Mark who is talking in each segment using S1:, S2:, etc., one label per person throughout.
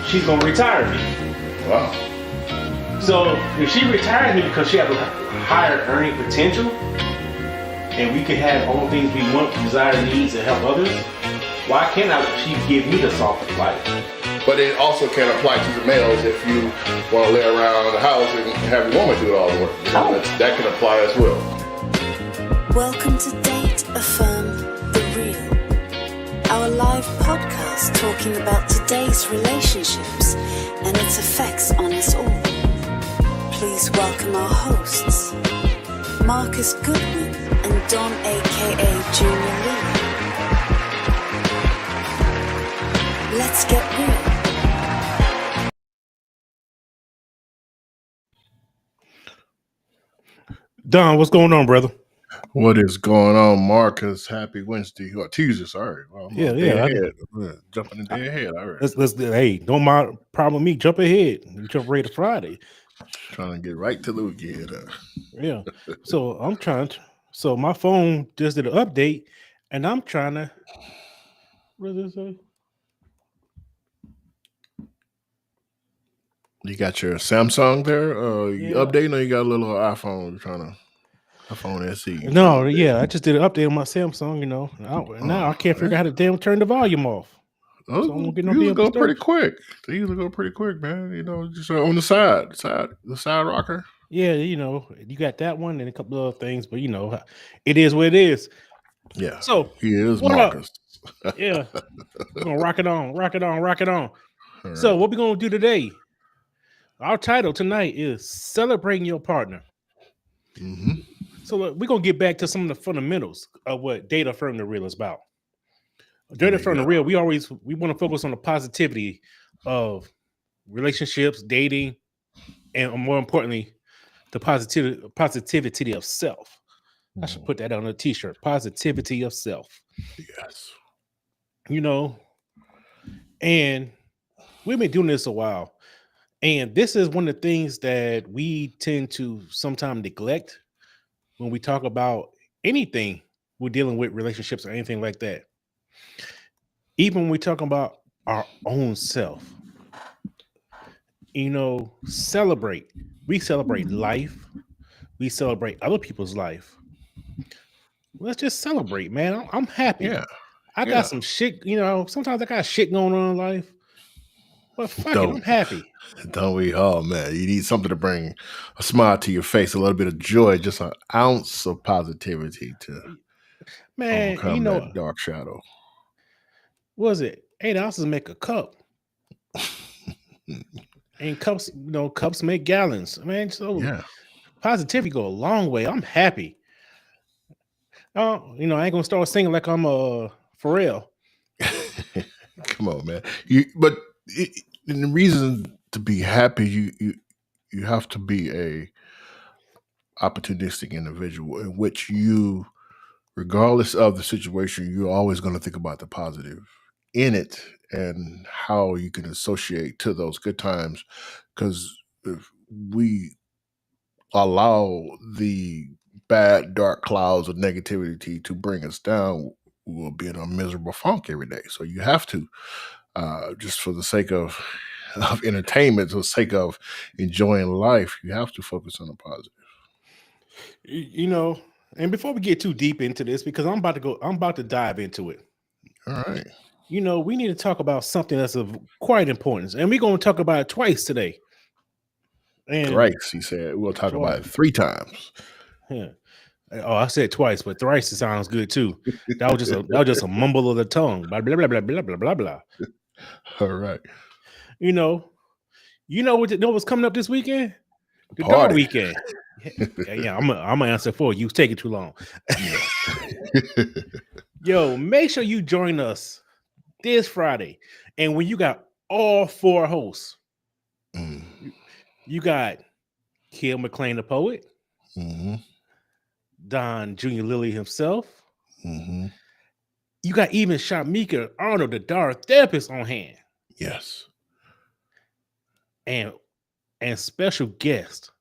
S1: she's gonna retire me.
S2: Wow.
S1: So if she retires me because she has a higher earning potential, and we can have all things we want, desire, needs, and help others, why can't she give me the soft life?
S2: But it also can apply to the males if you want to lay around the house and have your woman do all the work. That can apply as well.
S3: Welcome to Date Affirmed The Real, our live podcast talking about today's relationships and its effects on us all. Please welcome our hosts, Marcus Goodwin and Don aka Jr. Let's get real.
S1: Don, what's going on, brother?
S2: What is going on, Marcus? Happy Wednesday or Tuesday? Sorry, well,
S1: Yeah.
S2: Jumping in day ahead. All right.
S1: Let's hey, don't mind problem me. Jump ahead. Jump right to Friday.
S2: Trying to get right to the weekend.
S1: Yeah. So I'm trying to. So my phone just did an update, and I'm trying to. What does it say?
S2: You got your Samsung there? You
S1: Yeah.
S2: updating or you got a little iPhone? You're trying to iPhone SE?
S1: No, yeah, I just did an update on my Samsung. You know, now I can't figure out how to damn turn the volume off.
S2: Oh,
S1: So I won't get no
S2: usually
S1: damn
S2: go pretty
S1: disturbance.
S2: quick. They usually go pretty quick, man. You know, just on the side rocker.
S1: Yeah, you know, you got that one and a couple of other things, but you know, it is what it is.
S2: Yeah.
S1: So
S2: He is
S1: what
S2: Marcus.
S1: up? Yeah, we're gonna rock it on.
S2: All
S1: So
S2: right.
S1: what we gonna do today? Our title tonight is Celebrating Your Partner.
S2: Mm-hmm.
S1: So we're gonna get back to some of the fundamentals of what Date Affirmed The Real is about. Date Affirmed The Real, we want to focus on the positivity of relationships, dating, and more importantly, the positivity of self. I should put that on a t-shirt. Positivity of self.
S2: Yes.
S1: You know, and we've been doing this a while. And this is one of the things that we tend to sometimes neglect when we talk about anything we're dealing with, relationships or anything like that. Even when we talk about our own self, you know, celebrate. We celebrate life. We celebrate other people's life. Let's just celebrate, man. I'm happy.
S2: Yeah.
S1: I got some shit, you know, sometimes I got shit going on in life. But fuck it, I'm happy.
S2: Don't we? Oh man, you need something to bring a smile to your face, a little bit of joy, just an ounce of positivity to
S1: Man, you
S2: overcome
S1: know,
S2: that dark shadow.
S1: what was it? 8 ounces make a cup. And cups, you know, cups make gallons. Man, so
S2: Yeah.
S1: positivity go a long way. I'm happy. You know, I ain't gonna start singing like I'm Pharrell.
S2: Come on, man. And the reason to be happy, you have to be a opportunistic individual in which you, regardless of the situation, you're always going to think about the positive in it and how you can associate to those good times. Because if we allow the bad, dark clouds of negativity to bring us down, we'll be in a miserable funk every day. So you have to, just for the sake of entertainment, for the sake of enjoying life, you have to focus on the positive.
S1: You know, and before we get too deep into this, because I'm about to dive into it.
S2: All right.
S1: You know, we need to talk about something that's of quite importance, and we're going to talk about it twice today. And
S2: Thrice, he said. We'll talk about it 3 times.
S1: Yeah. Oh, I said twice, but thrice it sounds good too. That was just a mumble of the tongue. Blah blah blah blah blah blah blah blah.
S2: All right.
S1: You know what's coming up this weekend? The
S2: Party.
S1: dog weekend. Yeah, I'm gonna answer for you. It's taking too long. Yo, make sure you join us this Friday. And when you got all 4 hosts, you got Kill McLean the poet, Don Jr. Lilly himself. You got even Shamika Arnold, the Dara therapist, on hand.
S2: Yes.
S1: And special guest.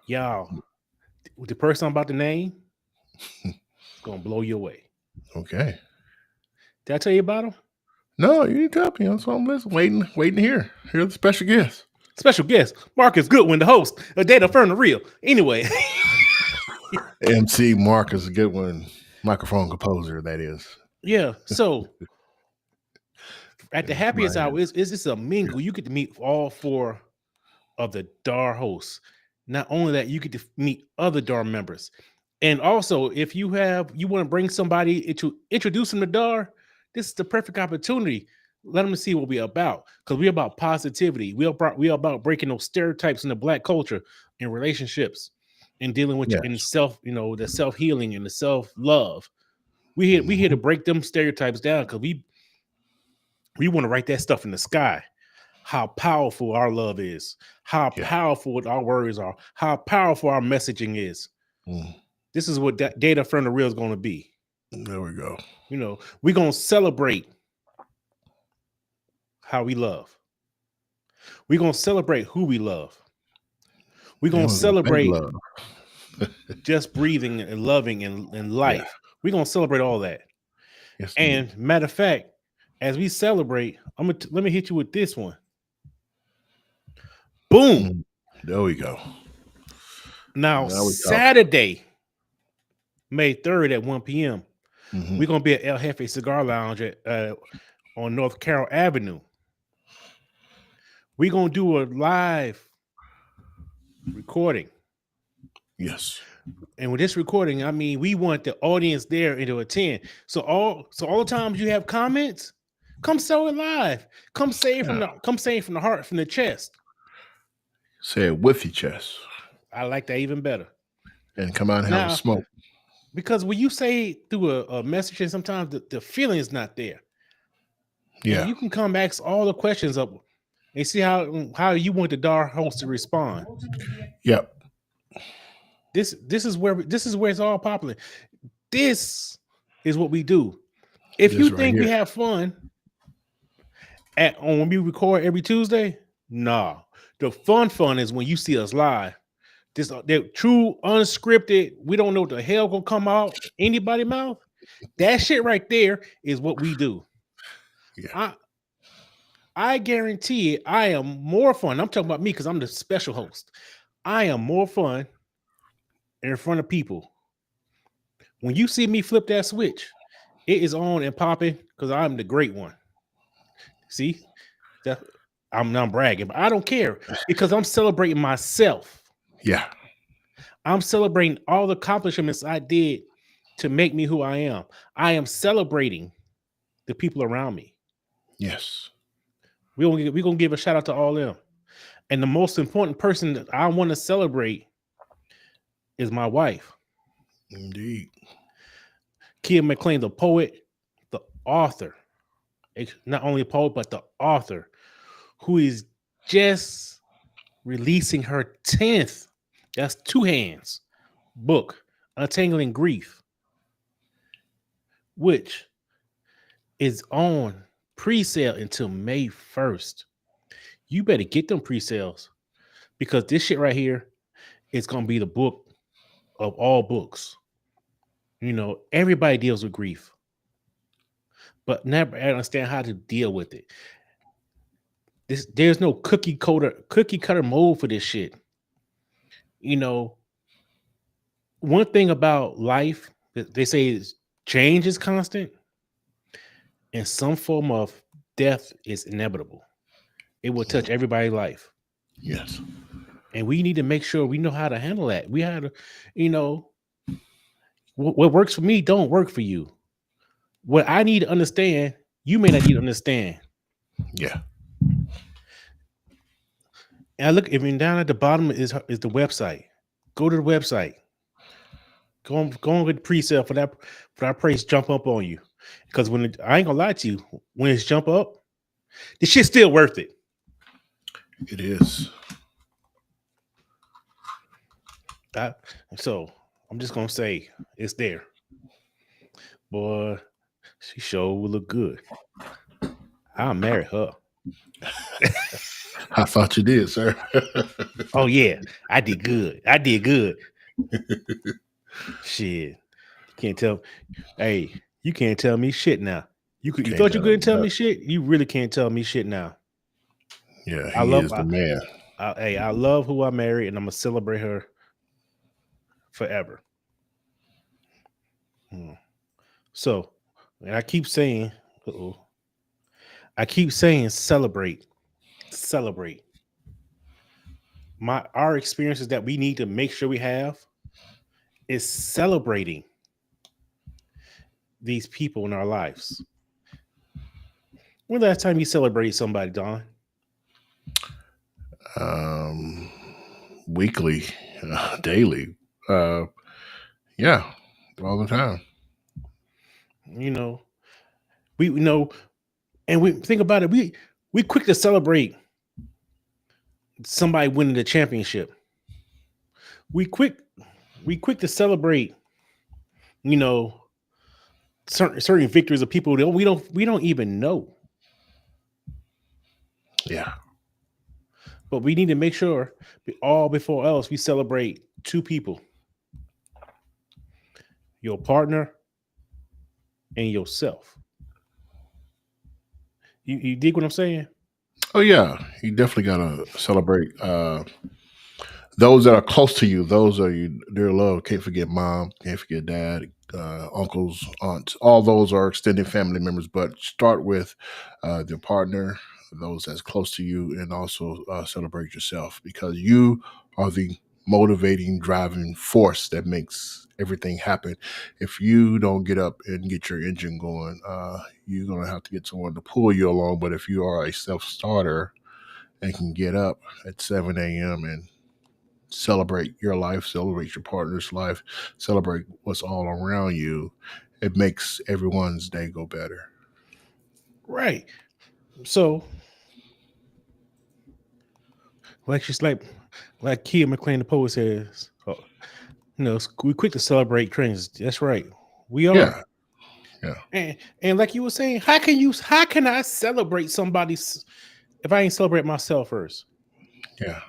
S1: Y'all, the person I'm about to name is gonna blow you away.
S2: Okay.
S1: Did I tell you about him?
S2: No, you didn't tell me. That's what I'm listening, waiting to hear. Hear the special guest.
S1: Special guest, Marcus Goodwin, the host of Date Affirmed The Real. Anyway.
S2: MC Marcus Goodwin, microphone composer, that is.
S1: Yeah. So at the
S2: It's
S1: happiest
S2: my
S1: hour, it's a mingle. You get to meet all four of the DAR hosts. Not only that, you get to meet other DAR members. And also, if you want to bring somebody to introduce them to DAR, this is the perfect opportunity. Let them see what we're about, because we're about positivity. We're about breaking those stereotypes in the Black culture in relationships and dealing with in self, the self-healing and the self-love. We here to break them stereotypes down, because we want to write that stuff in the sky. How powerful our love is, how powerful our words are, how powerful our messaging is. This is what Date Affirmed The Real is going to be.
S2: There we go.
S1: We're going to celebrate how we love. We're going to celebrate who we love. We're going to celebrate just breathing and loving and life. Yeah. We're going to celebrate all that.
S2: Yes,
S1: and matter of fact, as we celebrate, let me hit you with this one. Boom.
S2: There we go.
S1: Now Saturday, May 3rd at 1 p.m., we're going to be at El Jefe Cigar Lounge on North Carroll Avenue. We're going to do a live recording.
S2: Yes.
S1: And with this recording, I mean, we want the audience there to attend. So all the times you have comments, come say it live. Come say it from the heart, from the chest.
S2: Say it with your chest.
S1: I like that even better.
S2: And come out and have a smoke.
S1: Because when you say through a message, and sometimes the feeling is not there.
S2: Yeah.
S1: And you can come ask all the questions up and see how you want the DAR host to respond.
S2: Yep.
S1: This is where it's all popular. This is what we do. If you think we have fun when we record every Tuesday, nah. The fun is when you see us live. The true unscripted, we don't know what the hell gonna come out anybody's mouth. That shit right there is what we do.
S2: Yeah.
S1: I guarantee it, I am more fun. I'm talking about me because I'm the special host. I am more fun in front of people. When you see me flip that switch, it is on and popping because I'm the great one. See? I'm not bragging, but I don't care because I'm celebrating myself.
S2: Yeah.
S1: I'm celebrating all the accomplishments I did to make me who I am. I am celebrating the people around me.
S2: Yes.
S1: We're gonna give a shout out to all of them. And the most important person that I want to celebrate is my wife.
S2: Indeed.
S1: Kia McLean, the poet, the author. Not only a poet, but the author, who is just releasing her 10th, that's 2 hands, book, Untangling Grief, which is on pre-sale until May 1st. You better get them pre-sales because this shit right here is going to be the book of all books. Everybody deals with grief, but never understand how to deal with it. There's no cookie cutter mold for this shit. One thing about life that they say is change is constant and some form of death is inevitable. It will touch everybody's life.
S2: Yes.
S1: And we need to make sure we know how to handle that. We have to, what works for me don't work for you. What I need to understand, you may not need to understand.
S2: Yeah.
S1: And I look, even down at the bottom is the website. Go to the website. Go on with the pre-sale for that price jump up on you. Because I ain't gonna lie to you, when it's jump up, the shit's still worth it.
S2: It is.
S1: So I'm just gonna say it's there. Boy, she sure will look good. I'll marry her.
S2: I thought you did, sir.
S1: Oh yeah, I did good. Shit. You can't tell me shit now. You
S2: Came
S1: thought you
S2: down to
S1: couldn't tell
S2: that.
S1: me shit. You really can't tell me shit now.
S2: Yeah,
S1: I
S2: he
S1: love.
S2: is the man.
S1: Hey, I love who I married, and I'm gonna celebrate her forever. Hmm. So, and uh-oh, I keep saying celebrate, celebrate. Our experiences that we need to make sure we have is celebrating these people in our lives. When last time you celebrated somebody, Don?
S2: Um, Weekly, daily. Uh, yeah, all the time.
S1: You know, we know, and we think about it. We quick to celebrate somebody winning the championship. We quick we quick to celebrate, you know, certain victories of people that we don't even know.
S2: Yeah,
S1: But we need to make sure all before else we celebrate two people: your partner and yourself. You dig what I'm saying?
S2: oh yeah, you definitely gotta celebrate those that are close to you. Those are you dear love. Can't forget mom. Can't forget dad. Uncles, aunts. All those are extended family members. But start with your partner, those that's close to you, and also celebrate yourself because you are the motivating driving force that makes everything happen. If you don't get up and get your engine going, you're gonna have to get someone to pull you along. But if you are a self starter and can get up at 7 a.m. and celebrate your life, celebrate your partner's life, celebrate what's all around you, it makes everyone's day go better.
S1: Right. So, like she's like Kia McLean, the poet says, we quick to celebrate trends. That's right. We are.
S2: Yeah, yeah,
S1: And like you were saying, how can I celebrate somebody if I ain't celebrate myself first?
S2: yeah,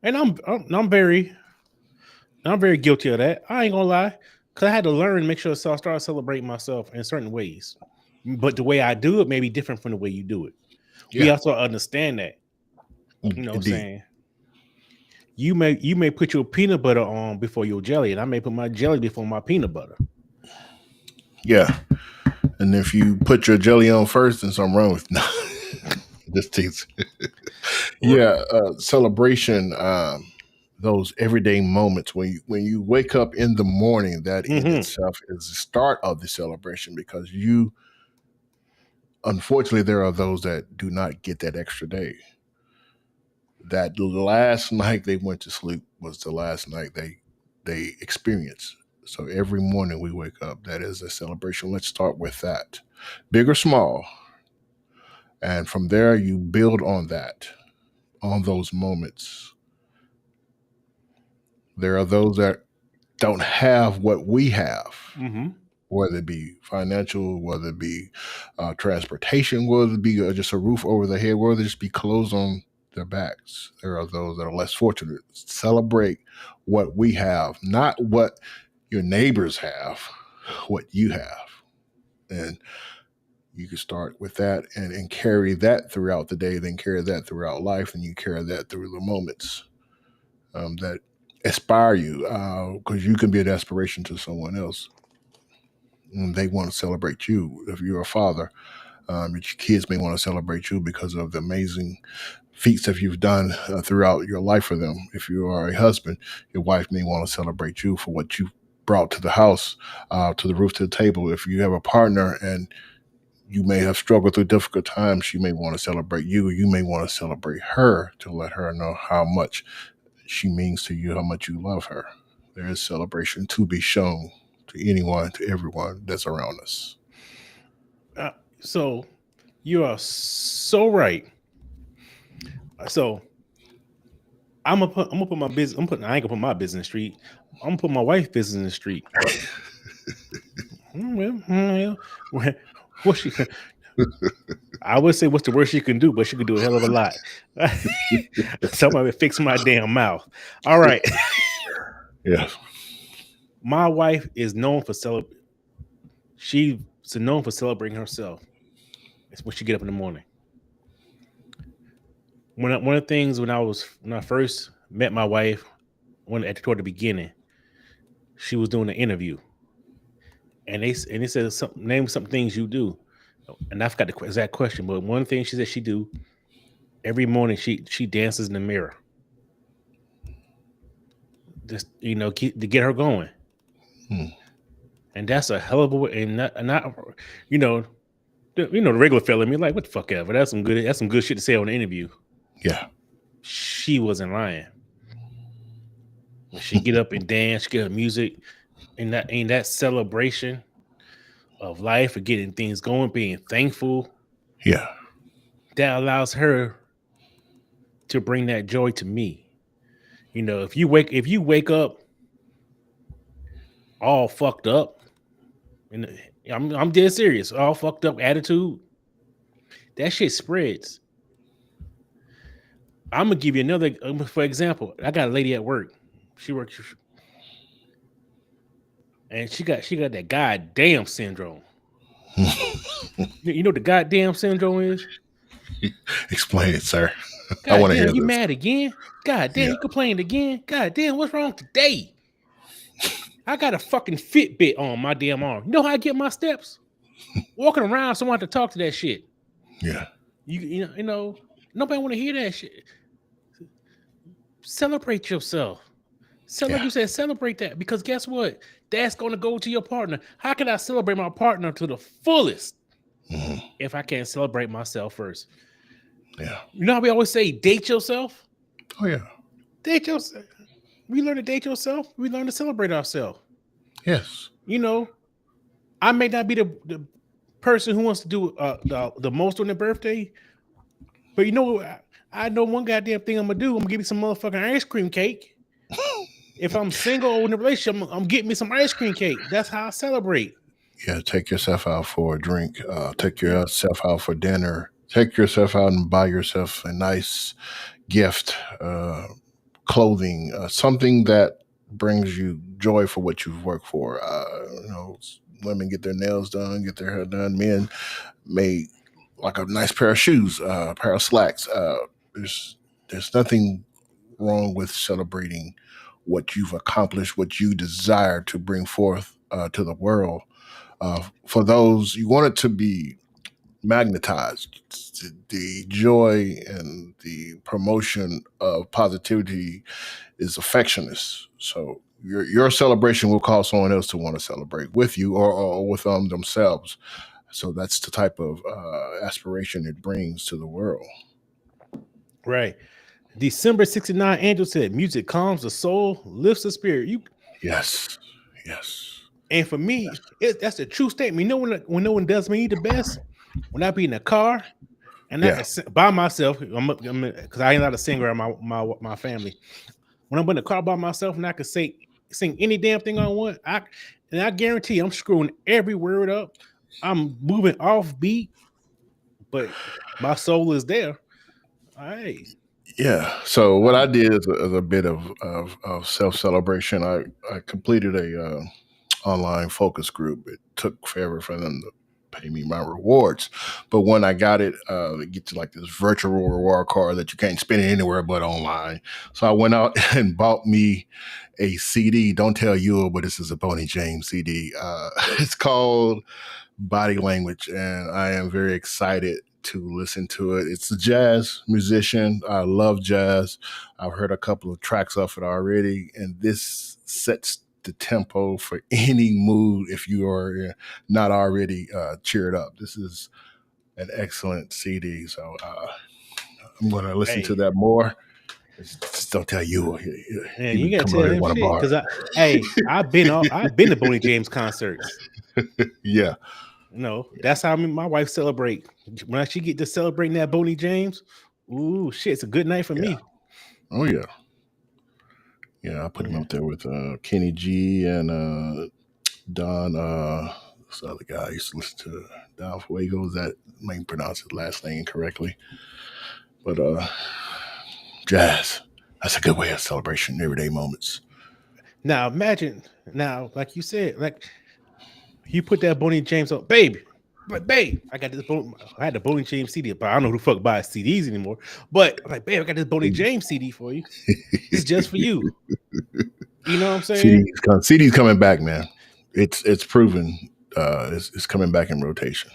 S1: And I'm very guilty of that. I ain't gonna lie, because I had to learn, make sure I start celebrating myself in certain ways. But the way I do it may be different from the way you do it. We
S2: yeah,
S1: also understand that. You know what I'm
S2: indeed.
S1: saying? You may put your peanut butter on before your jelly, and I may put my jelly before my peanut butter.
S2: Yeah. And if you put your jelly on first, then something wrong with no. Just tease. Yeah, celebration. Those everyday moments when you wake up in the morning, that in
S1: Mm-hmm.
S2: itself is the start of the celebration because you, unfortunately, there are those that do not get that extra day. That last night they went to sleep was the last night they experienced. So every morning we wake up, that is a celebration. Let's start with that, big or small, and from there you build on that, on those moments. There are those that don't have what we have,
S1: Mm-hmm.
S2: whether it be financial, whether it be transportation, whether it be just a roof over their head, whether it just be clothes on their backs. There are those that are less fortunate. Celebrate what we have, not what your neighbors have, what you have. And you can start with that and carry that throughout the day, then carry that throughout life, and you carry that through the moments that inspire you, because you can be an inspiration to someone else. And they want to celebrate you. If you're a father, your kids may want to celebrate you because of the amazing feats that you've done throughout your life for them. If you are a husband, your wife may want to celebrate you for what you brought to the house, to the roof, to the table. If you have a partner and you may have struggled through difficult times, she may want to celebrate you. You may want to celebrate her to let her know how much she means to you, how much you love her. There is celebration to be shown to anyone, to everyone that's around us.
S1: So you are so right. So I'm gonna put my business. I ain't gonna put my business in the street. I'm gonna put my wife's business in the street. Well, what she? I would say what's the worst she can do, but she can do a hell of a lot. Somebody fix my damn mouth. All right.
S2: Yes.
S1: My wife is known for celebrating. She's known for celebrating herself. It's when she get up in the morning. One of the things when I first met my wife, toward the beginning, she was doing an interview, and they said name some things you do, and I forgot the exact question, but one thing she said she do every morning, she dances in the mirror, just to get her going, and that's a hell of a way. And not you know the regular fella me like, what the fuck ever. That's some good shit to say on the interview.
S2: Yeah.
S1: She wasn't lying. When she get up and dance, she get her music, and that celebration of life, of getting things going, being thankful.
S2: Yeah.
S1: That allows her to bring that joy to me. If you wake up all fucked up, and I'm dead serious, all fucked up attitude, that shit spreads. I'm gonna give you another, for example. I got a lady at work. She works, and she got that goddamn syndrome. You know what the goddamn syndrome is?
S2: Explain it, sir. I
S1: God
S2: want to
S1: damn,
S2: hear
S1: you
S2: this.
S1: mad again? God damn,
S2: Yeah.
S1: you complained again? God damn, what's wrong today? I got a fucking Fitbit on my damn arm. You know how I get my steps? Walking around, someone have to talk to that shit.
S2: Yeah.
S1: You know, nobody want to hear that shit. Celebrate yourself. Like you said, celebrate that, because guess what? That's going to go to your partner. How can I celebrate my partner to the fullest if I can't celebrate myself first?
S2: Yeah.
S1: You know how we always say, date yourself?
S2: Oh yeah.
S1: Date yourself. We learn to date yourself. We learn to celebrate ourselves.
S2: Yes.
S1: I may not be the person who wants to do the most on their birthday, but I know one goddamn thing I'm gonna do. I'm gonna give you some motherfucking ice cream cake. If I'm single or in a relationship, I'm getting me some ice cream cake. That's how I celebrate.
S2: Yeah. Take yourself out for a drink. Take yourself out for dinner. Take yourself out and buy yourself a nice gift, clothing, something that brings you joy for what you've worked for. Women get their nails done, get their hair done. Men may like a nice pair of shoes, a pair of slacks. There's nothing wrong with celebrating what you've accomplished, what you desire to bring forth to the world. For those, you want it to be magnetized. The joy and the promotion of positivity is affectionist. So your celebration will cause someone else to want to celebrate with you or with themselves. So that's the type of aspiration it brings to the world.
S1: Right. December 69, Angel said, music calms the soul, lifts the spirit.
S2: Yes. Yes.
S1: And for me, that's a true statement. When no one does me the best, when I be in a car and I can by myself, because I ain't not a singer in my family. When I'm in the car by myself and I can sing any damn thing I want, I guarantee I'm screwing every word up. I'm moving off beat, but my soul is there. All right.
S2: Yeah. So what I did is a bit of self celebration. I completed a online focus group. It took forever for them to pay me my rewards, but when I got it, it gets like this virtual reward card that you can't spend it anywhere but online. So I went out and bought me a CD. Don't tell you, but this is a Boney James CD. It's called Body Language, and I am very excited to listen to it. It's a jazz musician. I love jazz. I've heard a couple of tracks of it already, and this sets the tempo for any mood if you are not already cheered up. This is an excellent CD, so I'm going to listen to that more. Just don't tell you.
S1: Man, you gotta tell him shit, because I've been to Boney James concerts.
S2: Yeah.
S1: That's how my wife celebrate. When she get to celebrating that Boney James, ooh, shit, it's a good night for me.
S2: Oh yeah. Yeah, I put him up there with Kenny G and Don. This other guy I used to listen to, Don Fuego. That may pronounce his last name correctly, but jazz. That's a good way of celebration, everyday moments.
S1: Now imagine, like you said, like you put that Boney James on, baby. But babe, I got this. I had the Boney James CD, but I don't know who the fuck buys CDs anymore. But I'm like, babe, I got this Boney James CD for you. This is just for you. You know what I'm saying?
S2: CD's coming back, man. It's proven. It's coming back in rotation.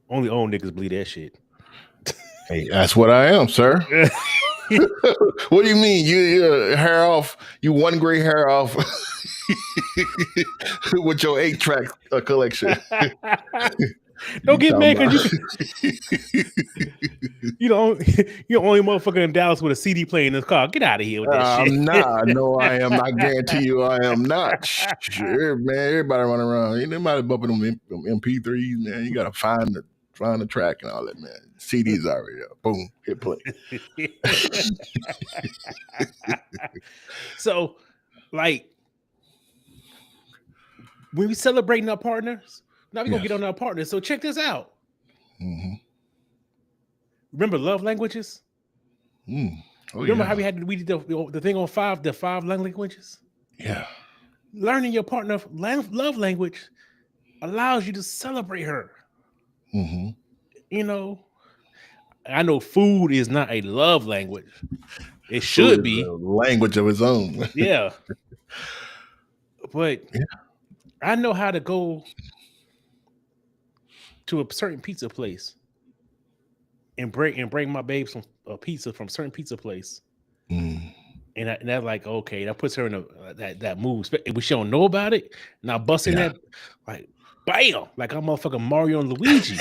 S1: Only old niggas believe that shit.
S2: Hey, that's what I am, sir. What do you mean? You hair off? You one gray hair off with your 8-track collection?
S1: Don't get mad because you know you're the only motherfucker in Dallas with a CD player in his car. Get out of here with that shit.
S2: I'm not. No, I am. I guarantee you, I am not. Sure, man. Everybody running around. Ain't nobody bumping them MP3s, man. You gotta find the track and all that, man. CD's already up. Boom, hit play.
S1: So, like, when we celebrating our partners, now we're gonna get on our partners. So check this out.
S2: Mm-hmm.
S1: Remember love languages? Remember how we did the thing on the 5 languages?
S2: Yeah.
S1: Learning your partner love language allows you to celebrate her.
S2: Mm-hmm.
S1: You know, I know food is not a love language. It should be
S2: a language of its own.
S1: Yeah. But I know how to go to a certain pizza place and bring my babe some pizza from a certain pizza place. And that's like, okay, that puts her in that mood. If she don't know about it, now busting that, like, bam, like I'm motherfucking Mario and Luigi.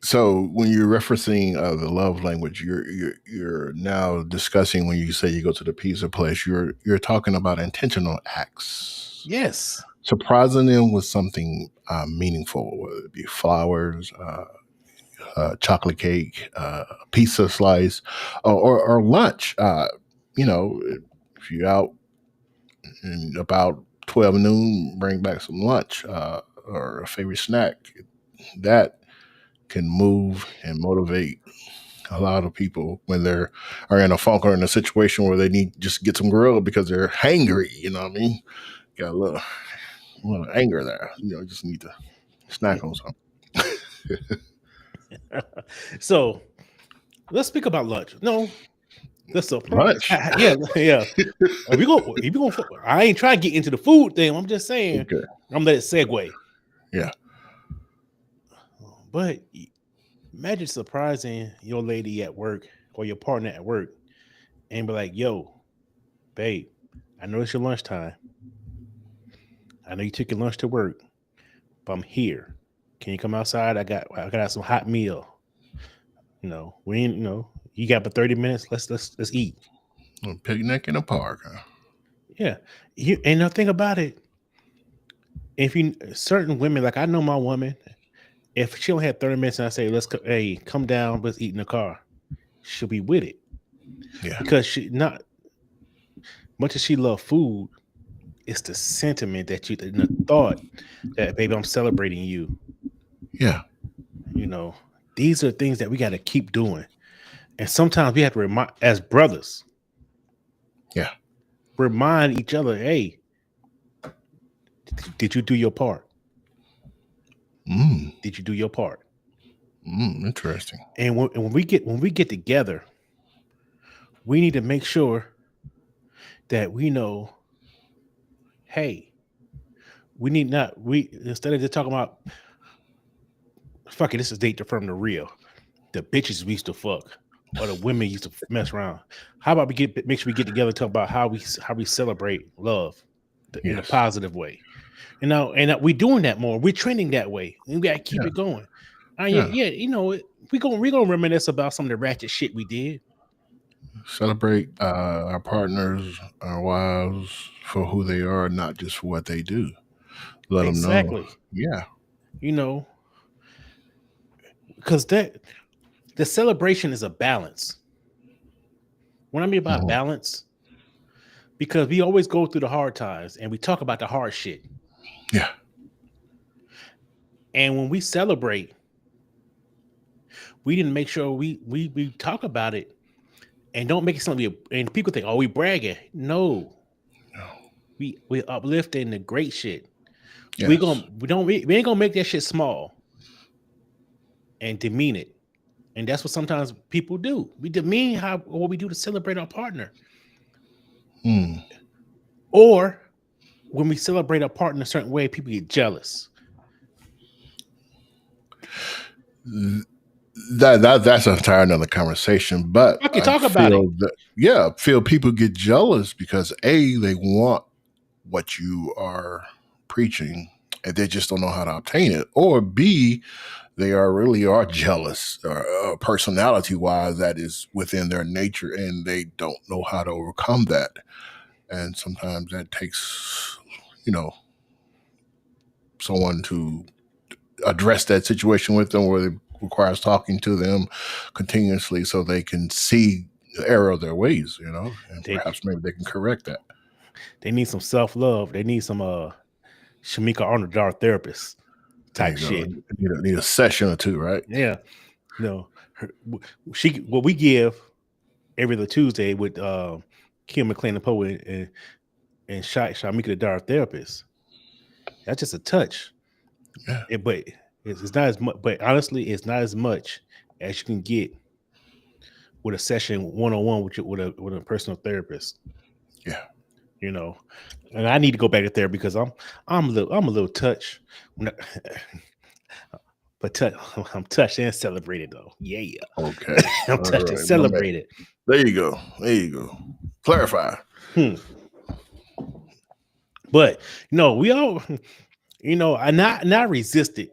S2: So when you're referencing the love language, you're now discussing when you say you go to the pizza place, you're talking about intentional acts.
S1: Yes.
S2: Surprising them with something meaningful, whether it be flowers, chocolate cake, pizza slice, or lunch. You know, if you're out and about 12 noon, bring back some lunch or a favorite snack. That can move and motivate a lot of people when they are in a funk or in a situation where they need just get some grub because they're hangry. You know what I mean? Got a little anger there. You know, just need to snack on something.
S1: So let's speak about lunch. No, that's a
S2: lunch.
S1: Yeah. We go. I ain't trying to get into the food thing. I'm just saying. Okay. I'm gonna let it segue.
S2: Yeah.
S1: But imagine surprising your lady at work or your partner at work and be like, "Yo, babe, I know it's your lunchtime. I know you took your lunch to work, but I'm here. Can you come outside? I got some hot meal. You know, you got about 30 minutes. Let's eat.
S2: A picnic in a park. Huh?
S1: Yeah. And now think about it. If certain women, like I know my woman, if she only had 30 minutes and I say, hey, come down, let's eat in the car, she'll be with it.
S2: Yeah.
S1: Because she not much as she loves food, it's the sentiment that the thought that, baby, I'm celebrating you.
S2: Yeah.
S1: You know, these are things that we got to keep doing. And sometimes we have to remind, as brothers, remind each other, hey, did you do your part? Did you do your part?
S2: Interesting.
S1: And when we get together, we need to make sure that we know, hey, instead of just talking about, fuck it, this is Date Affirmed The Real. The bitches we used to fuck or the women used to mess around. How about make sure we get together and talk about how we celebrate love in a positive way. You know, and we're doing that more. We're trending that way. And we gotta keep it going. You know, we're gonna reminisce about some of the ratchet shit we did.
S2: Celebrate our partners, our wives for who they are, not just for what they do. Let them know. Yeah.
S1: You know, because the celebration is a balance. What I mean about balance, because we always go through the hard times and we talk about the hard shit.
S2: Yeah.
S1: And when we celebrate, we didn't make sure we talk about it and don't make it something. And people think, oh, we bragging. No. we uplifting the great shit.
S2: Yes.
S1: We ain't gonna make that shit small and demean it. And that's what sometimes people do. We demean what we do to celebrate our partner.
S2: Hmm.
S1: Or when we celebrate our partner in a certain way, people get jealous.
S2: That's an entire another conversation. But
S1: I can
S2: I
S1: talk about it.
S2: feel that I feel people get jealous because they want what you are preaching and they just don't know how to obtain it. Or B, they are jealous personality wise, that is within their nature and they don't know how to overcome that. And sometimes that takes, you know, someone to address that situation with them, where it requires talking to them continuously so they can see the error of their ways, and
S1: They
S2: perhaps maybe they can correct that.
S1: they need some self love. They need some Shamika Arnold, our therapist
S2: There
S1: type
S2: you go.
S1: shit.
S2: Need a session or two, right?
S1: Yeah, no, she what we give every other Tuesday with Kim McLean and Poe and Shamika the Dar therapist. That's just a touch.
S2: Yeah.
S1: But it's not as much. But honestly, it's not as much as you can get with a session 1-on-1 with a personal therapist.
S2: Yeah.
S1: And I need to go back to therapy because I'm a little touched. But I'm touched and celebrated though. Yeah,
S2: Okay.
S1: I'm
S2: All
S1: touched and
S2: right, my man.
S1: celebrated.
S2: There you go. There you go. Clarify.
S1: But we all, I not resisted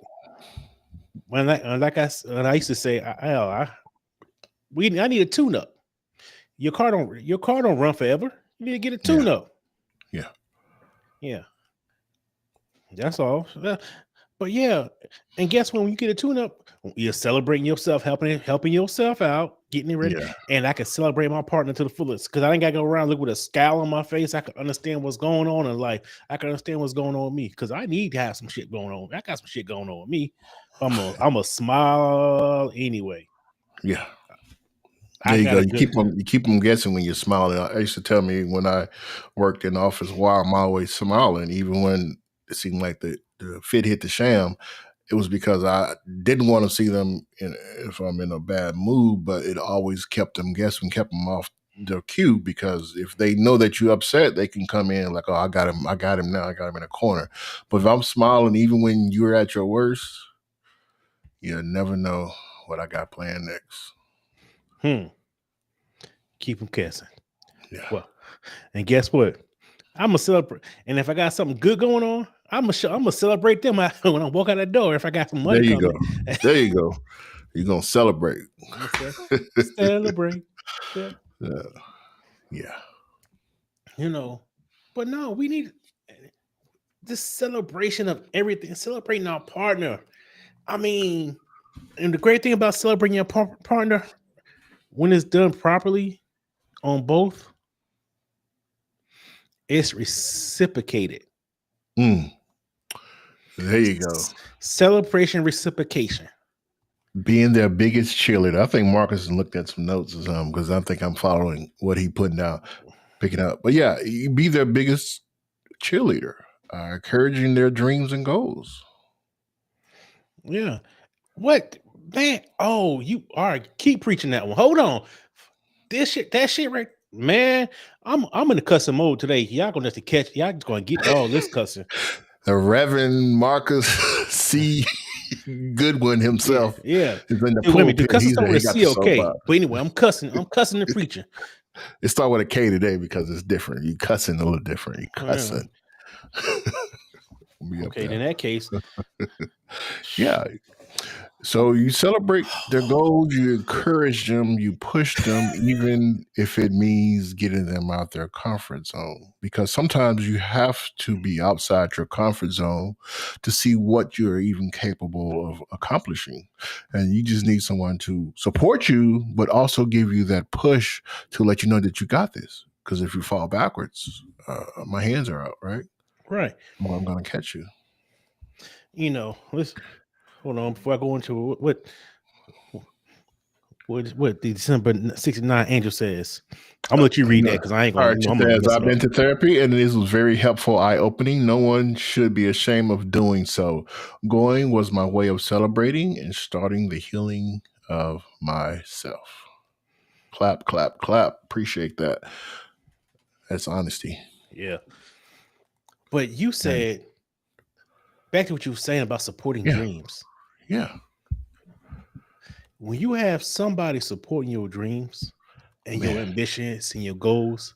S1: when I used to say, I need a tune up. Your car don't run forever. You need to get a tune up. Yeah. That's all. But yeah, and guess when you get a tune up, you're celebrating yourself, helping yourself out, getting it ready.
S2: Yeah.
S1: And I can celebrate my partner to the fullest because I ain't got to go around look with a scowl on my face. I can understand what's going on in life. I can understand what's going on with me because I need to have some shit going on. I got some shit going on with me. I'm a smile anyway.
S2: Yeah. There you go. You keep them guessing when you're smiling. I used to tell me when I worked in the office, why I'm always smiling, even when it seemed like the fit hit the sham. It was because I didn't want to see them if I'm in a bad mood, but it always kept them guessing, kept them off their cue, because if they know that you're upset, they can come in like, oh, I got him now, I got him in a corner. But if I'm smiling, even when you're at your worst, you never know what I got planned next.
S1: Keep them guessing.
S2: Yeah.
S1: Well, and guess what? I'm gonna celebrate. And if I got something good going on, I'm gonna celebrate them when I walk out the door. If I got some money coming,
S2: there you go. You're gonna celebrate.
S1: Celebrate.
S2: Yeah.
S1: But no, we need this celebration of everything. Celebrating our partner. I mean, and the great thing about celebrating your partner, when it's done properly on both, it's reciprocated.
S2: There you go.
S1: Celebration, reciprocation.
S2: Being their biggest cheerleader. I think Marcus looked at some notes or something because I think I'm following what he putting down, picking up. But yeah, you be their biggest cheerleader, encouraging their dreams and goals.
S1: Yeah. What, man? Oh, you are keep preaching that one. Hold on. That shit right, man. I'm in the cussing mode today. Y'all gonna have to catch. Y'all just gonna get all this cussing.
S2: The Reverend Marcus C. Goodwin himself.
S1: Yeah.
S2: Is in the pulpit.
S1: The cussing start with a C, okay. But anyway, I'm cussing and preaching.
S2: It start with a K today because it's different. You cussing a little different. You cussing.
S1: Okay, in that case.
S2: Yeah. So you celebrate their goals, you encourage them, you push them, even if it means getting them out their comfort zone. Because sometimes you have to be outside your comfort zone to see what you're even capable of accomplishing. And you just need someone to support you, but also give you that push to let you know that you got this. Because if you fall backwards, my hands are out, right?
S1: Right.
S2: Well, I'm going to catch you.
S1: Let's hold on before I go into what what the December 69 angel says. I'm gonna let you read that because I ain't
S2: All
S1: gonna.
S2: right, she
S1: I'm gonna
S2: says,
S1: mess
S2: I've
S1: it up.
S2: been to therapy and this was very helpful, eye-opening. No one should be ashamed of doing so. Going was my way of celebrating and starting the healing of myself. Clap, clap, clap. Appreciate that. That's honesty.
S1: Yeah. But you
S2: And
S1: said back to what you were saying about supporting
S2: yeah,
S1: dreams.
S2: yeah,
S1: When you have somebody supporting your dreams and your
S2: man.
S1: ambitions and your goals,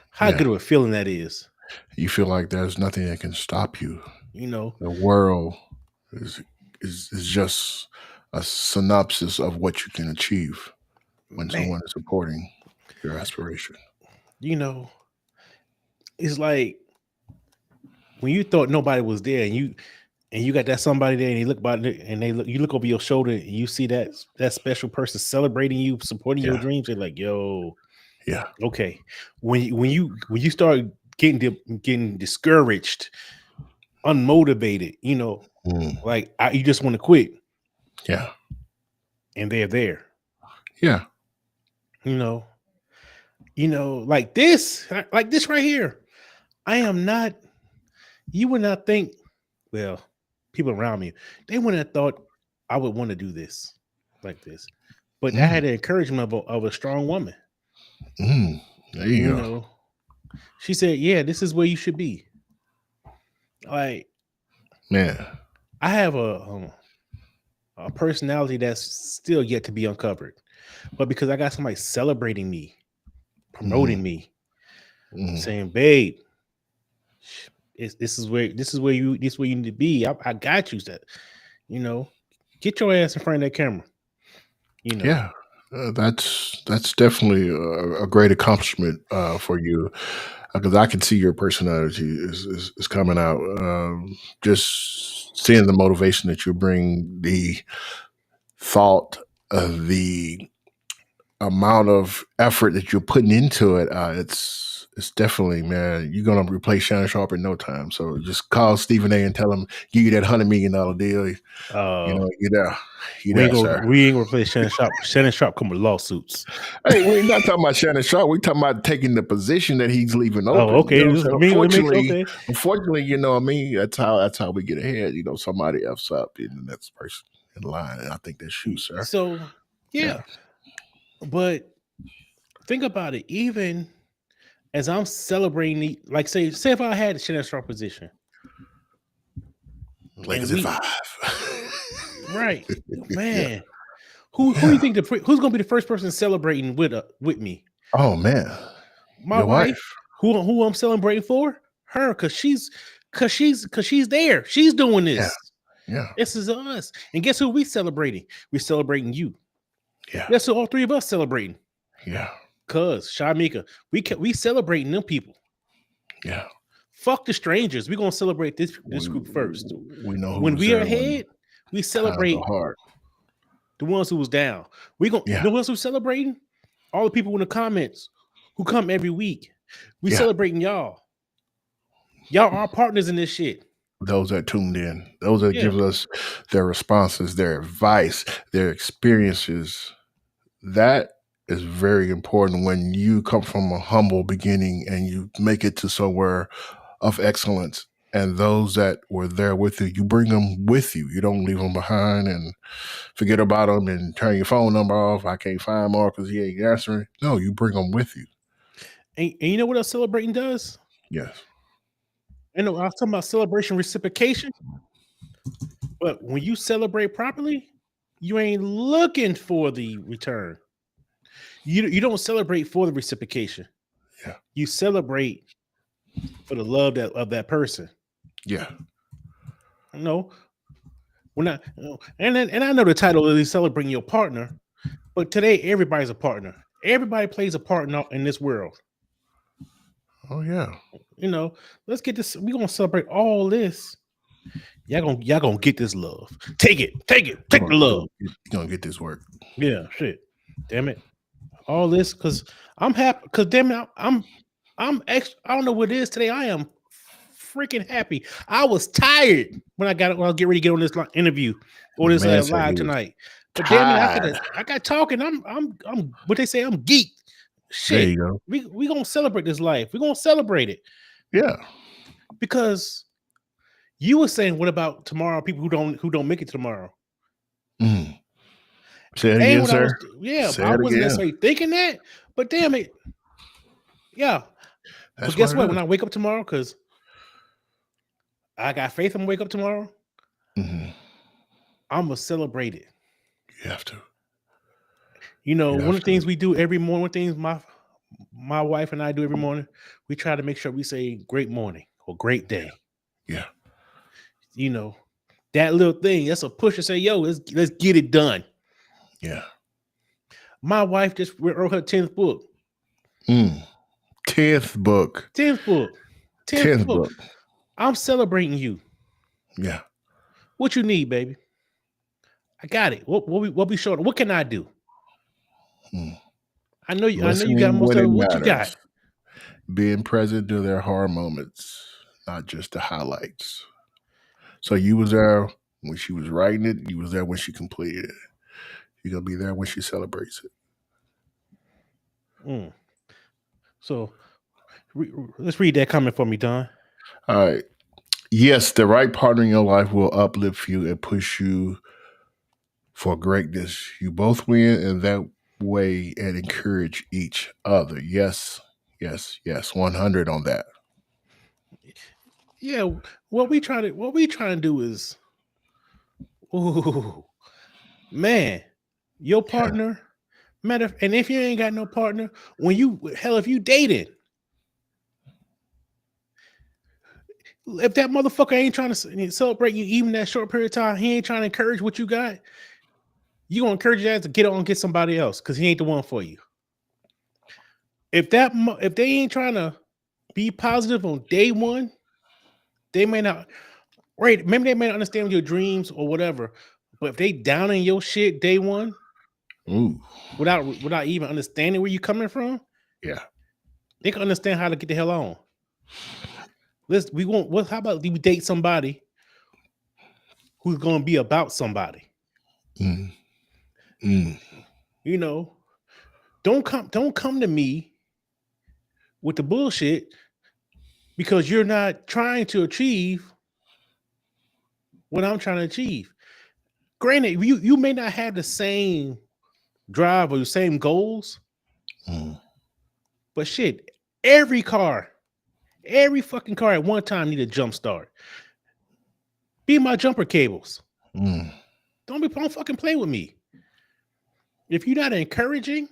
S1: how
S2: Yeah.
S1: good of a feeling that is.
S2: You feel like there's nothing that can stop you.
S1: You know,
S2: The world is is just a synopsis of what you can achieve when
S1: man,
S2: someone is supporting your aspiration.
S1: you know, it's like when you thought nobody was there and you got that somebody there and they look about it and you look over your shoulder and you see that special person celebrating you, supporting your
S2: Yeah,
S1: dreams, they're like, yo,
S2: yeah,
S1: okay. When you start getting discouraged, unmotivated,
S2: mm,
S1: like you just want to quit,
S2: yeah,
S1: and they're there,
S2: yeah,
S1: you know, like this right here. I am not. You would not think. Well, people around me, they wouldn't have thought I would want to do this like this, but I
S2: mm,
S1: had the encouragement of a strong woman.
S2: mm. There you
S1: You
S2: go,
S1: know, she said, "Yeah, this is where you should be." Like
S2: man.
S1: I have a personality that's still yet to be uncovered, but because I got somebody celebrating me,
S2: Mm,
S1: promoting me,
S2: mm.
S1: saying, "Babe, this is where you need to be. I got you." That you know, get your ass in front of that camera. You know,
S2: Yeah, that's definitely a great accomplishment for you because I can see your personality is coming out. Just seeing the motivation that you bring, the thought, the amount of effort that you're putting into it, it's definitely, man. You're gonna replace Shannon Sharp in no time. So just call Stephen A. and tell him give you that $100 million deal.
S1: uh,
S2: You
S1: we ain't
S2: there,
S1: gonna
S2: sir.
S1: we ain't gonna replace Shannon Sharp. Shannon Sharp come with lawsuits.
S2: Hey, we're not talking about Shannon Sharp. We're talking about taking the position that he's leaving
S1: Oh,
S2: open. You
S1: okay.
S2: know what I'm saying?
S1: It makes okay.
S2: Unfortunately, you know what I mean? That's how we get ahead. You know, somebody F's up in the next person in line. And I think that's you, sir.
S1: So
S2: Yeah.
S1: yeah, but think about it. Even as I'm celebrating, like say if I had the Shannon Sharp position, and
S2: Lakers at
S1: we
S2: 5.
S1: right,
S2: Yeah.
S1: man, who you
S2: Yeah.
S1: think who's gonna be the first person celebrating with me?
S2: Oh man.
S1: My
S2: Your
S1: wife.
S2: wife.
S1: Who I'm celebrating for? Her, cause she's there. She's doing
S2: Yeah.
S1: this.
S2: Yeah.
S1: This is us. And guess who we celebrating? We're celebrating you.
S2: Yeah.
S1: Guess who all three of us celebrating?
S2: Yeah.
S1: Cuz Shamika, we celebrating them people.
S2: Yeah.
S1: Fuck the strangers. We're gonna celebrate this
S2: We
S1: group first.
S2: we know who
S1: When
S2: was
S1: we are
S2: there when
S1: ahead, we
S2: times are
S1: celebrate
S2: hard.
S1: the ones who was down. We gonna
S2: Yeah.
S1: the ones who celebrating all the people in the comments who come every week. We
S2: Yeah.
S1: celebrating y'all. Y'all are partners in this shit.
S2: Those that tuned in, those that
S1: Yeah.
S2: give us their responses, their advice, their experiences. That is very important when you come from a humble beginning and you make it to somewhere of excellence. And those that were there with you, you bring them with you. You don't leave them behind and forget about them and turn your phone number off. I can't find Mark because he ain't answering. No, you bring them with you.
S1: And you know what else celebrating does?
S2: Yes.
S1: I know I was talking about celebration reciprocation, but when you celebrate properly, you ain't looking for the return. You don't celebrate for the reciprocation.
S2: Yeah.
S1: You celebrate for the love of that person.
S2: Yeah.
S1: No, we're not. And I know the title is celebrating your partner, but today everybody's a partner. Everybody plays a part in this world.
S2: Oh yeah.
S1: Let's get this. We're gonna celebrate all this. Y'all gonna get this love. Take it. Take the love.
S2: You're gonna get this work.
S1: Yeah, shit. Damn it. All this because I'm happy. Because damn it, I'm I don't know what it is today. I am freaking happy. I was tired when I get ready to get on this interview or this
S2: Man said he
S1: live
S2: was
S1: tonight. But damn it,
S2: tired.
S1: I got talking. I'm what they say. I'm geeked.
S2: There
S1: Shit,
S2: you go.
S1: we gonna celebrate this life. We gonna celebrate it
S2: Yeah.
S1: because you were saying, what about tomorrow? People who don't make it tomorrow.
S2: Mm. Say it
S1: Ain't
S2: again,
S1: what I was.
S2: sir.
S1: Yeah,
S2: Say
S1: I
S2: it
S1: wasn't
S2: again.
S1: necessarily thinking that, but damn it, yeah.
S2: That's
S1: But guess
S2: what
S1: what?
S2: it
S1: When
S2: is.
S1: I wake up tomorrow, because I got faith, I'm gonna wake up tomorrow.
S2: Mm-hmm.
S1: I'm gonna celebrate it.
S2: You have to.
S1: You know,
S2: You
S1: one
S2: have
S1: of the
S2: to.
S1: things we do every morning, one of the things my wife and I do every morning, we try to make sure we say "great morning" or "great day."
S2: Yeah.
S1: You know, that little thing, that's a push to say, "Yo, let's get it done."
S2: Yeah.
S1: My wife just wrote her 10th book.
S2: 10th book.
S1: 10th book. 10th
S2: 10th
S1: book.
S2: book.
S1: I'm celebrating you.
S2: Yeah.
S1: What you need, baby? I got it. What we short? What can I do?
S2: Mm.
S1: I know you got
S2: Listening
S1: most
S2: when
S1: of
S2: it
S1: it. What you got?
S2: matters. Being present to their hard moments, not just the highlights. So you was there when she was writing it. You was there when she completed it. You're gonna be there when she celebrates it.
S1: Mm. So let's read that comment for me, Don.
S2: All right. Yes, the right partner in your life will uplift you and push you for greatness. You both win in that way and encourage each other. Yes, yes, yes. 100 on that.
S1: Yeah, what we trying to do is, ooh, man, your
S2: Yeah.
S1: partner matter. And if you ain't got no partner, if you dated, if that motherfucker ain't trying to celebrate you even that short period of time, he ain't trying to encourage what you got. You gonna encourage your ass to get on and get somebody else because he ain't the one for you. If they ain't trying to be positive on day one, they may not. Right? Maybe they may not understand your dreams or whatever. But if they down in your shit day one,
S2: Ooh.
S1: without even understanding where you coming from,
S2: Yeah.
S1: they can understand how to get the hell on. How about we date somebody who's gonna be about somebody?
S2: Mm. Mm.
S1: You know, don't come to me with the bullshit because you're not trying to achieve what I'm trying to achieve. Granted, you may not have the same drive or the same goals,
S2: Mm.
S1: but shit, every fucking car at one time need a jump start. Be my jumper cables.
S2: Mm.
S1: Don't fucking play with me. If you're not encouraging,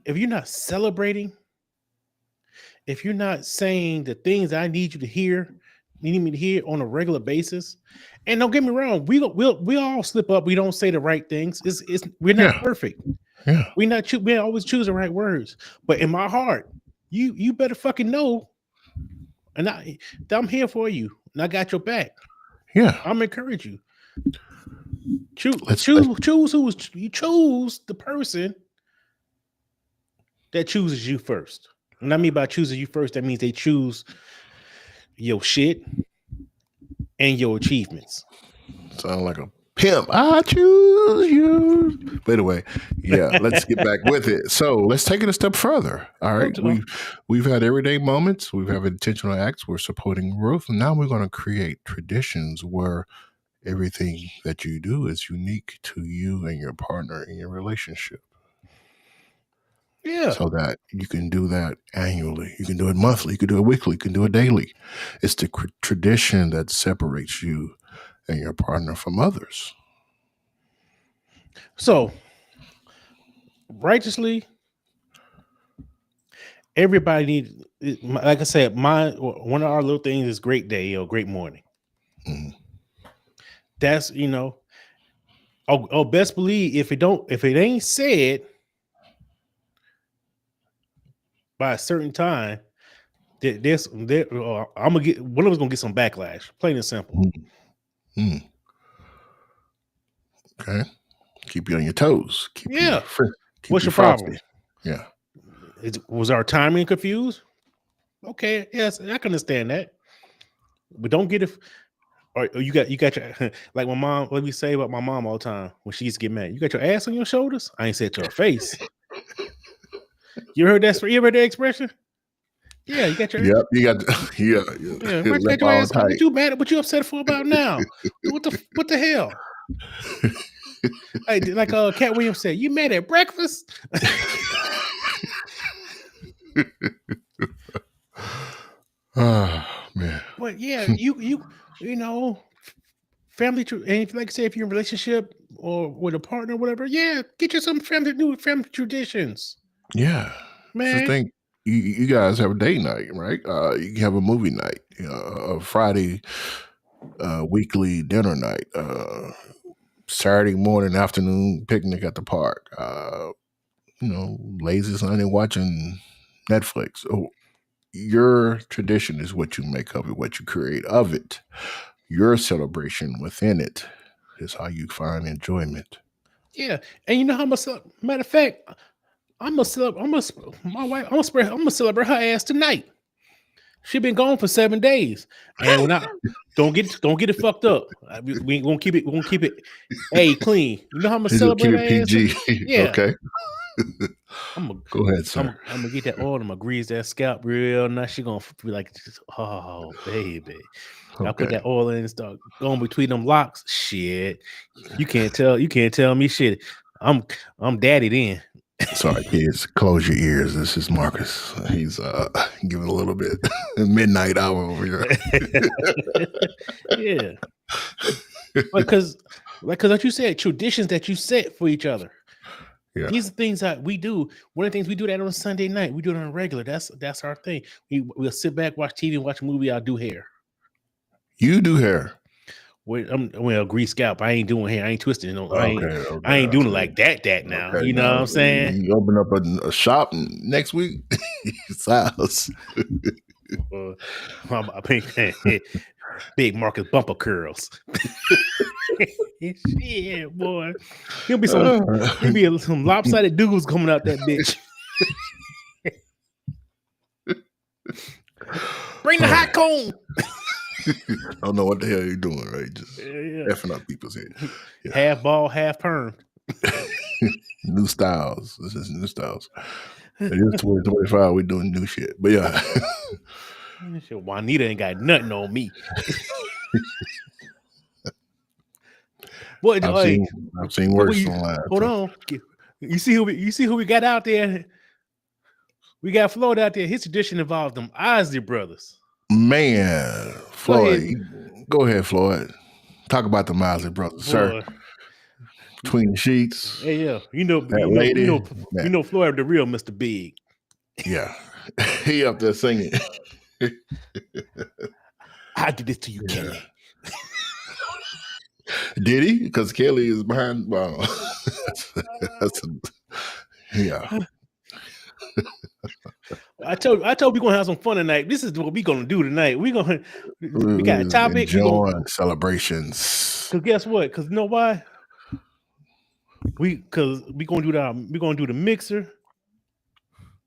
S1: if you're not celebrating, if you're not saying the things I need me to hear on a regular basis, and don't get me wrong, we all slip up. We don't say the right things. We're not
S2: Yeah.
S1: perfect.
S2: Yeah.
S1: We always choose the right words. But in my heart, you better fucking know, and I'm here for you, and I got your back.
S2: Yeah.
S1: I'm encourage you. Choose you choose the person that chooses you first. And I mean by choosing you first, that means they choose your shit and your achievements.
S2: Sound like a pimp. I choose you. But anyway, yeah, let's get back with it. So let's take it a step further. All right. We've had everyday moments, we've had intentional acts, we're supporting growth, and now we're going to create traditions where everything that you do is unique to you and your partner in your relationship.
S1: Yeah.
S2: So that you can do that annually. You can do it monthly. You can do it weekly. You can do it daily. It's the tradition that separates you and your partner from others.
S1: So, righteously, everybody needs, like I said, one of our little things is great day or great morning.
S2: Mm-hmm.
S1: That's, best believe if it ain't said by a certain time, I'm gonna get one of us gonna get some backlash. Plain and simple.
S2: Mm-hmm. Okay. Keep you on your toes.
S1: What's your
S2: frosty.
S1: problem?
S2: Yeah.
S1: Was our timing confused? Okay, yes, I can understand that. but don't get it. Or you got your like my mom. Let me say about my mom all the time when she used to get mad. You got your ass on your shoulders. I ain't said to her face. You heard that? You ever heard that expression? Yeah, you got your.
S2: Yep, you got yeah.
S1: Why you got your ass? What you mad? What you upset for about now? What the hell? Like Cat Williams said, you mad at breakfast?
S2: Oh man.
S1: But yeah, you know, family. And like I say, if you're in a relationship or with a partner, or whatever, yeah, get you some new family traditions.
S2: Yeah,
S1: man.
S2: So think you guys have a date night, right? You have a movie night, a Friday weekly dinner night, Saturday morning, afternoon picnic at the park. Lazy Sunday watching Netflix. Oh, your tradition is what you make of it, what you create of it. Your celebration within it is how you find enjoyment.
S1: Yeah, and you know how much? Matter of fact, I'm gonna celebrate her ass tonight. She been gone for 7 days, and we're not. Don't get it fucked up. We won't keep it. We won't keep it. Hey, clean. You know how I'm gonna celebrate her ass?
S2: PG.
S1: Yeah.
S2: Okay.
S1: Go
S2: ahead, sir.
S1: I'm gonna get that oil. I'm gonna grease that scalp real nice. She gonna be like, oh baby. Okay. I put that oil in and start going between them locks. Shit, you can't tell me shit. I'm daddy then.
S2: Sorry, kids. Close your ears. This is Marcus. He's giving a little bit midnight hour over here.
S1: Yeah, because like you said, traditions that you set for each other. Yeah. These are things that we do. One of the things we do that on a Sunday night, we do it on a regular. That's our thing. We'll sit back, watch TV, and watch a movie. I'll do hair.
S2: You do hair.
S1: Well, grease scalp. I ain't doing hair. I ain't twisting. I ain't doing it like that now. Okay, you know what I'm saying?
S2: You open up a shop next week. House.
S1: Big Marcus bumper curls. Shit, boy. He'll be some lopsided dudes coming out that bitch. Bring the hot cone.
S2: I don't know what the hell you're doing, right? Just effing up people's head.
S1: Yeah. Half ball, half perm.
S2: New styles. This is new styles. It is 2025. We're doing new shit. But yeah.
S1: Juanita ain't got nothing on me. What?
S2: I've seen worse online.
S1: Hold on. You see who we got out there? We got Floyd out there. His tradition involved them Isley brothers.
S2: Man, Floyd. Go ahead, Floyd. Talk about the Isley brothers, sir. Between the sheets.
S1: Yeah. You know Floyd the real Mr. Big.
S2: Yeah. He up there singing.
S1: I did this to you, Kelly.
S2: Did he? Because Kelly is behind. Well, yeah.
S1: I told we're gonna have some fun tonight. This is what we're gonna do tonight. We got a topic.
S2: Enjoying celebrations.
S1: Because guess what? Because you know why? We're gonna do the mixer.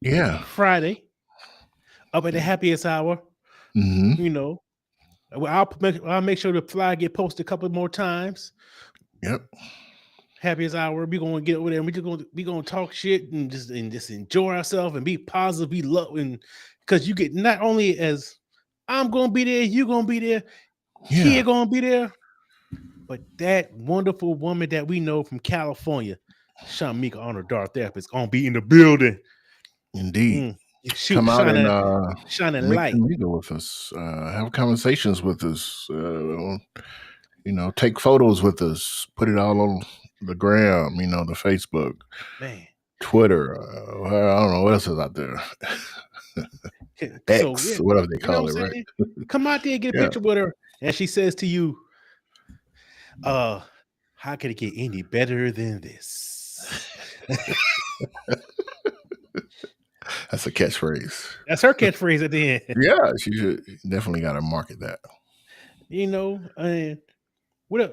S2: Yeah.
S1: Friday. Up at the happiest hour.
S2: Mm-hmm.
S1: You know. I'll make sure the flyer get posted a couple more times.
S2: Yep.
S1: Happiest hour. We're gonna get over there and we gonna talk shit and just enjoy ourselves and be positive, be love, and because you get not only as I'm gonna be there, you're gonna be there, Here gonna be there, but that wonderful woman that we know from California, Shamika Honor Darth Therapist, gonna be in the building.
S2: Indeed. Come out and shining light with us, have conversations with us, take photos with us, put it all on the gram, the Facebook, Twitter. I don't know what else is out there. X, whatever they call it, right?
S1: Come out there and get a picture with her, and she says to you, how can it get any better than this?
S2: That's a catchphrase.
S1: That's her catchphrase at the end.
S2: Yeah, she should definitely got to market that.
S1: And what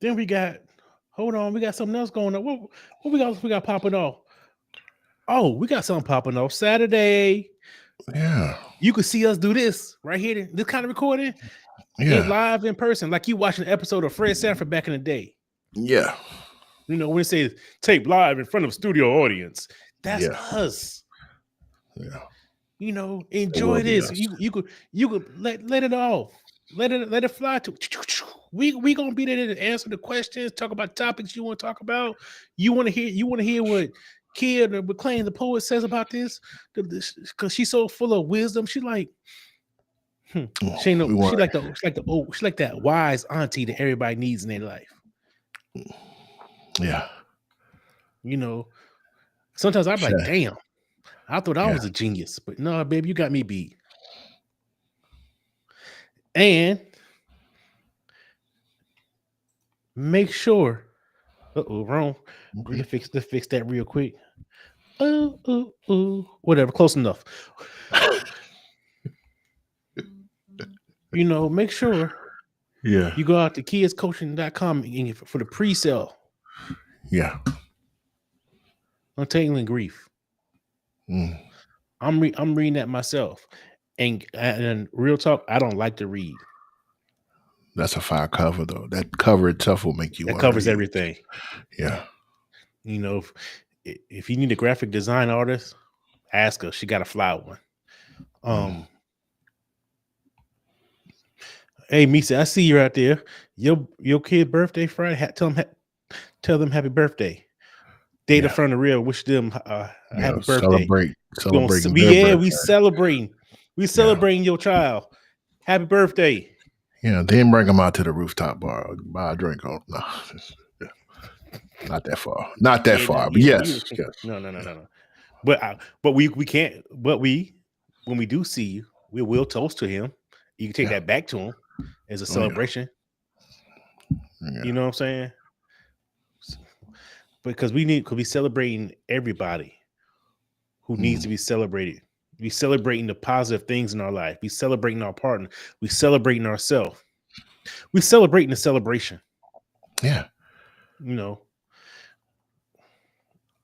S1: then we got? Hold on, we got something else going on. What we got popping off? Oh, we got something popping off Saturday.
S2: Yeah.
S1: You could see us do this right here, this kind of recording, live in person, like you watching an episode of Fred Sanford back in the day.
S2: Yeah.
S1: You know, when it says tape live in front of a studio audience, that's us.
S2: Yeah.
S1: You know, enjoy this. You could let it off. Let it fly to. We gonna be there to answer the questions, talk about topics you want to talk about. You want to hear what Kid McLean, the poet, says about this, because she's so full of wisdom. She's like, she like that wise auntie that everybody needs in their life.
S2: Yeah.
S1: You know, sometimes I'm like, damn, I thought I was a genius, but no, babe, you got me beat. And make sure. Wrong.
S2: Okay.
S1: Let's fix that real quick. Whatever, close enough. You know, make sure you go out to kidscoaching.com for the pre-sale.
S2: Yeah.
S1: Untangling Grief. I'm reading that myself. And real talk, I don't like to read.
S2: That's a fire cover, though. That cover itself will make you want to read. It
S1: covers everything.
S2: Yeah.
S1: You know, if you need a graphic design artist, ask her. She got a fly one. Hey, Misa, I see you out there. Your kid birthday Friday. Tell them happy birthday. Date Affirmed The Real. Wish them happy birthday.
S2: Celebrating.
S1: We celebrating. We celebrating your child. Happy birthday.
S2: Yeah, then bring them out to the rooftop bar. Buy a drink on. No, not that far. Not that far. But yes.
S1: No. But we can't. But when we do see you, we will toast to him. You can take that back to him as a celebration. You know what I'm saying? Because we be celebrating everybody who needs to be celebrated. We celebrating the positive things in our life. We celebrating our partner. We celebrating ourselves. We celebrating the celebration.
S2: Yeah.
S1: You know.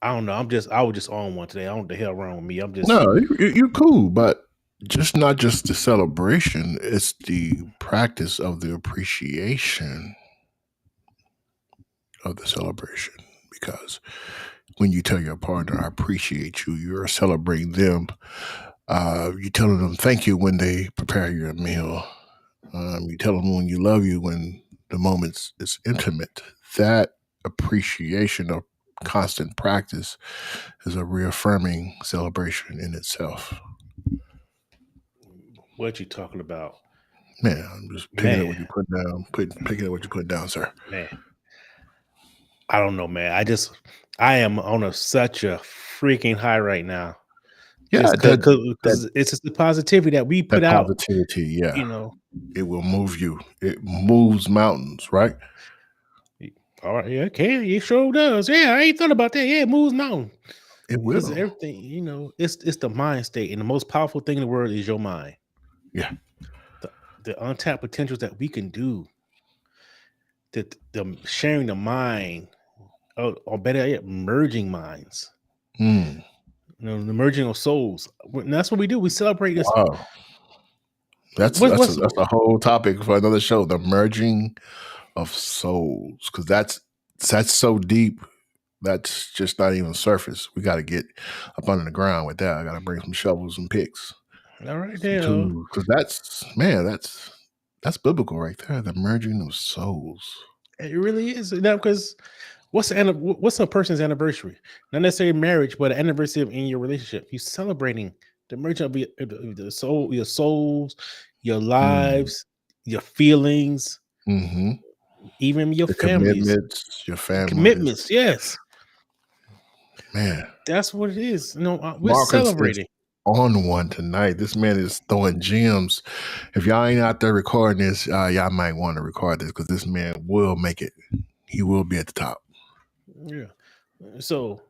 S1: I don't know. I was just on one today. I don't know what the hell wrong with me. I'm just
S2: you're cool, but just not just the celebration, it's the practice of the appreciation of the celebration. Because when you tell your partner, I appreciate you, you're celebrating them. You're telling them thank you when they prepare you a meal. You tell them when you love you when the moment is intimate. That appreciation of constant practice is a reaffirming celebration in itself.
S1: What you talking about?
S2: Man, I'm just picking up what you put down. Picking up what you put down, sir.
S1: Man, I don't know, man. I am on such a freaking high right now.
S2: Yeah,
S1: because it's just the positivity that we put out.
S2: Positivity, yeah.
S1: You know,
S2: it will move you. It moves mountains, right?
S1: All right, yeah, okay, it sure does. Yeah, I ain't thought about that. Yeah, it moves mountains.
S2: It will.
S1: Because everything, you know, it's the mind state, and the most powerful thing in the world is your mind.
S2: Yeah.
S1: The untapped potentials that we can do. The sharing the mind, or better yet, merging minds. You know, the merging of souls. And that's what we do. We celebrate this.
S2: Wow. That's a whole topic for another show. The merging of souls, because that's so deep. That's just not even surface. We got to get up under the ground with that. I got to bring some shovels and picks.
S1: All right, there.
S2: Because that's biblical right there. The merging of souls.
S1: It really is. Now, because what's a person's anniversary? Not necessarily marriage, but an anniversary in your relationship. You're celebrating the merging of the soul, your souls, your lives, your feelings, even your families, commitments. Yes,
S2: man,
S1: that's what it is. You know, we're celebrating.
S2: On one tonight. This man is throwing gems. If y'all ain't out there recording this, y'all might want to record this, because this man will make it. He will be at the top.
S1: Yeah. So,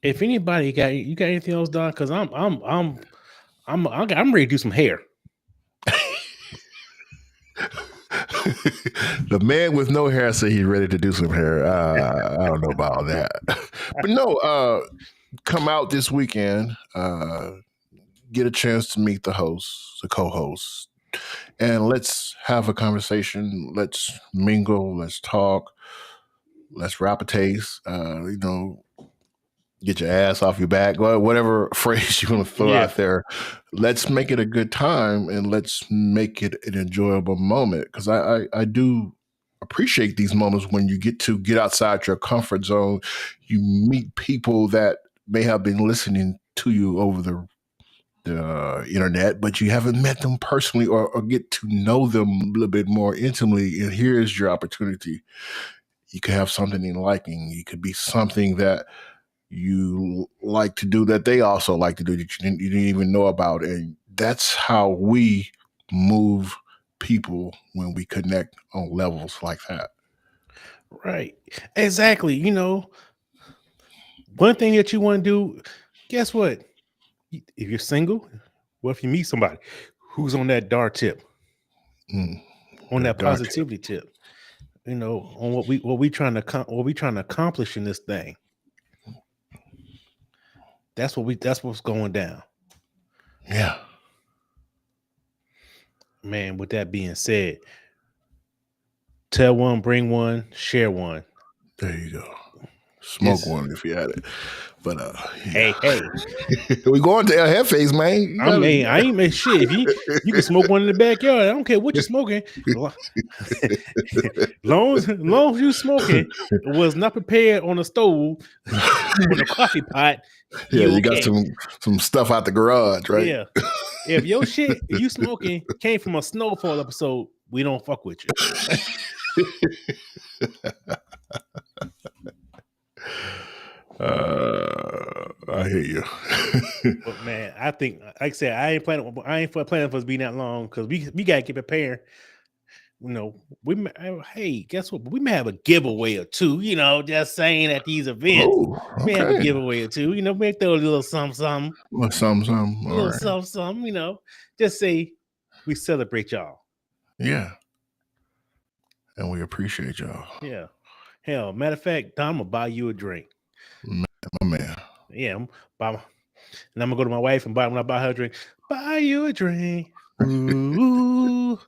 S1: if anybody got anything else done, because I'm ready to do some hair.
S2: The man with no hair said he's ready to do some hair. I don't know about all that, but no. Come out this weekend. get a chance to meet the hosts, the co-hosts, and let's have a conversation. Let's mingle. Let's talk. Let's rap a taste. Get your ass off your back, whatever phrase you want to throw out there. Let's make it a good time and let's make it an enjoyable moment. Because I do appreciate these moments when you get outside your comfort zone. You meet people that may have been listening to you over the internet, but you haven't met them personally or get to know them a little bit more intimately. And here's your opportunity. You could have something in liking. You could be something that you like to do that they also like to do that you didn't even know about. And that's how we move people when we connect on levels like that.
S1: Right. Exactly. One thing that you want to do, guess what? If you're single, what if you meet somebody who's on that dark tip, on that positivity tip, on what we trying to accomplish in this thing. That's what's going down.
S2: Yeah.
S1: Man, with that being said, tell one, bring one, share one.
S2: There you go. Smoke one if you had it. But
S1: hey,
S2: we going to our head phase, man.
S1: I ain't made shit. If you can smoke one in the backyard. I don't care what you're smoking. long as you smoking was not prepared on a stove on a coffee pot.
S2: Yeah, you got some stuff out the garage, right?
S1: Yeah. If your shit you smoking came from a Snowfall episode, we don't fuck with you.
S2: I hear you.
S1: But man, I think, like I said, I ain't planning for us to be that long because we gotta get prepared. Hey, guess what? We may have a giveaway or two. Just saying at these events, we have a giveaway or two. We throw a little something.
S2: Well, something.
S1: A little something. Just say we celebrate y'all.
S2: Yeah, and we appreciate y'all.
S1: Yeah. Hell, matter of fact, Don, I'm gonna buy you a drink.
S2: My man.
S1: Yeah, and I'm gonna go to my wife and when I buy her a drink, buy you a drink. Ooh.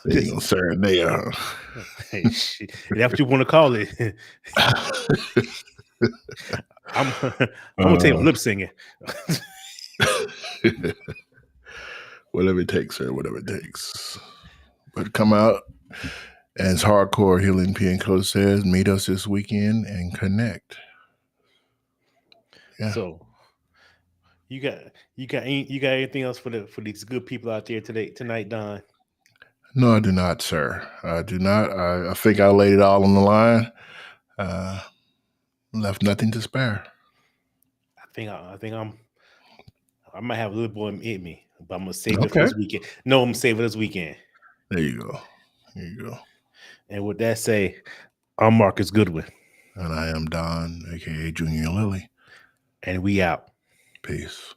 S2: So you gonna serenade her.
S1: Hey, shit. That's what you want to call it. I'm gonna take lip singing.
S2: Whatever it takes, sir. Whatever it takes. But come out, as Hardcore Healing P and Co says, meet us this weekend and connect. Yeah.
S1: So you got anything else for these good people out there tonight, Don?
S2: No, I do not, sir. I do not. I think I laid it all on the line. Left nothing to spare.
S1: I think I might have a little boy in me, but I'm gonna save it for this weekend. No, I'm gonna save it this weekend.
S2: There you go. There you go.
S1: And with that say, I'm Marcus Goodwin.
S2: And I am Don, aka Junior Lily.
S1: And we out.
S2: Peace.